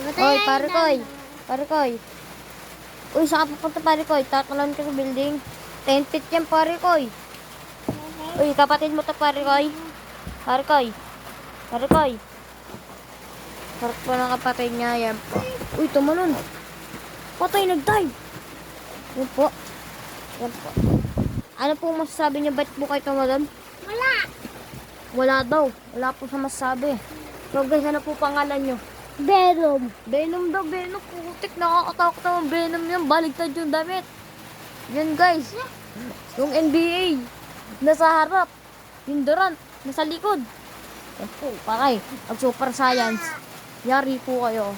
Oy, pare koy. Pare koy. Uy, saan ka pupunta pare koy? Tatalon ka sa building. 10 feet yan pare koy. Uy, kapatid mo to pare koy. Pare koy. Pare koy. Park po ng kapatid niya. Yan po. Uy, tumalon. Patay, nag-dive. Yan po. Yan po. Ano po masasabi niyo? Ba't po kayo tumalon? Wala. Wala daw. Wala po sa masasabi. So guys, ano po pangalan niyo? Venom. Venom daw, Venom. Putik, nakakatakot naman Venom yan. Baligtad yung damit. Yan guys. Yung NBA. Nasa harap. Yung Durant. Nasa likod. Yan po, pakay. Pag super science. Yari po kayo.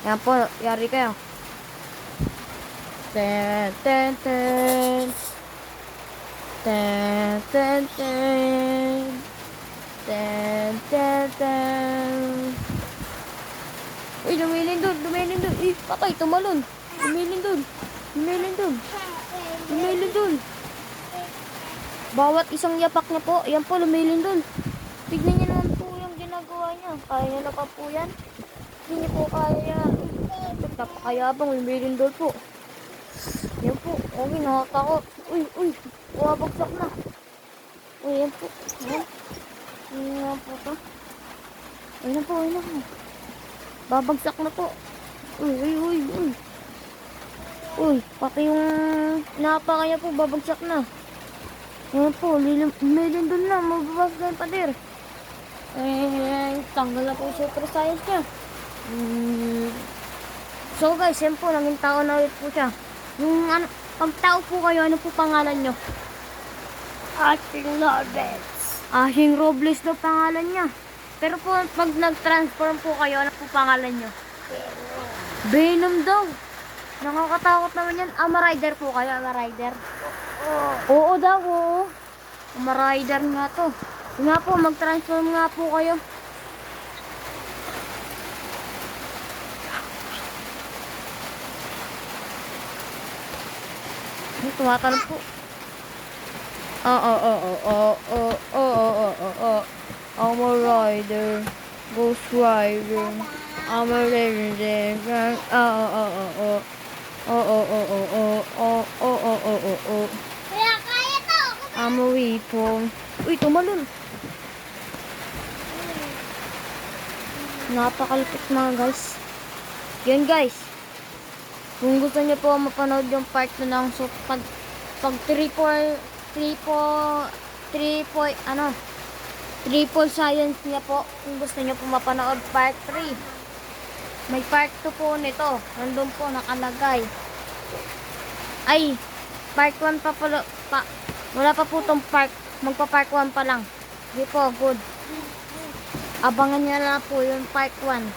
Yan po, yari kayo. Ten, ten, ten. Ten, ten, ten. Ten, ten, ten. Uy, lumilin dun, lumilin dun. Uy, patay, tumalon. Lumilin dun. Lumilin dun. Lumilin dun. Bawat isang yapak niya po, yan po, lumilin dun. Tignan niyo naman po yung ginagawa niya. Kaya niya na pa po yan. Hindi niya po kaya yan. Napakayabang, lumilin dun po. Yan po, okay, nakatakot. Uy, uy, bumabagsak na. Uy, yan po. Yan. Yan nga po to. Ayun na po, ayun na po. Babagsak na po. Uy, uy, uy, uy. Uy, pati yung napa kaya po, babagsak na. Ayan po, lumilin dun na, mababas na yung pader. Tanggal na po yung super science niya. So guys, yan po, naging tao na ulit po siya. Yung ano, pag tao po kayo, ano po pangalan nyo? Ating Lourdes. Ashing Robles daw pangalan niya. Pero po, pag nag-transform po kayo, ano po pangalan nyo? Venom daw. Nakakatakot naman yan. Ama Rider po kayo, Ama Rider. Oo daw, oo. Ama Rider nga to. Yun nga po, mag-transform nga po kayo. Tumatanong po. I'm a rider, ghost rider. I'm a rider. Kaya kaya to. I'm a weapon. Uy, tumalon. Napakalupit mga guys. Yan guys. Kung gusto niyo po mapanood yung part na ng so pag 3 science niya po, kung gusto niyo po mapanood part 3. May part 2 po nito. Nandun po nakalagay. Ay, part 1 pa pala. Wala pa po tong part. Magpa part 1 pa lang. Hindi po, good. Abangan niya na po yung part 1.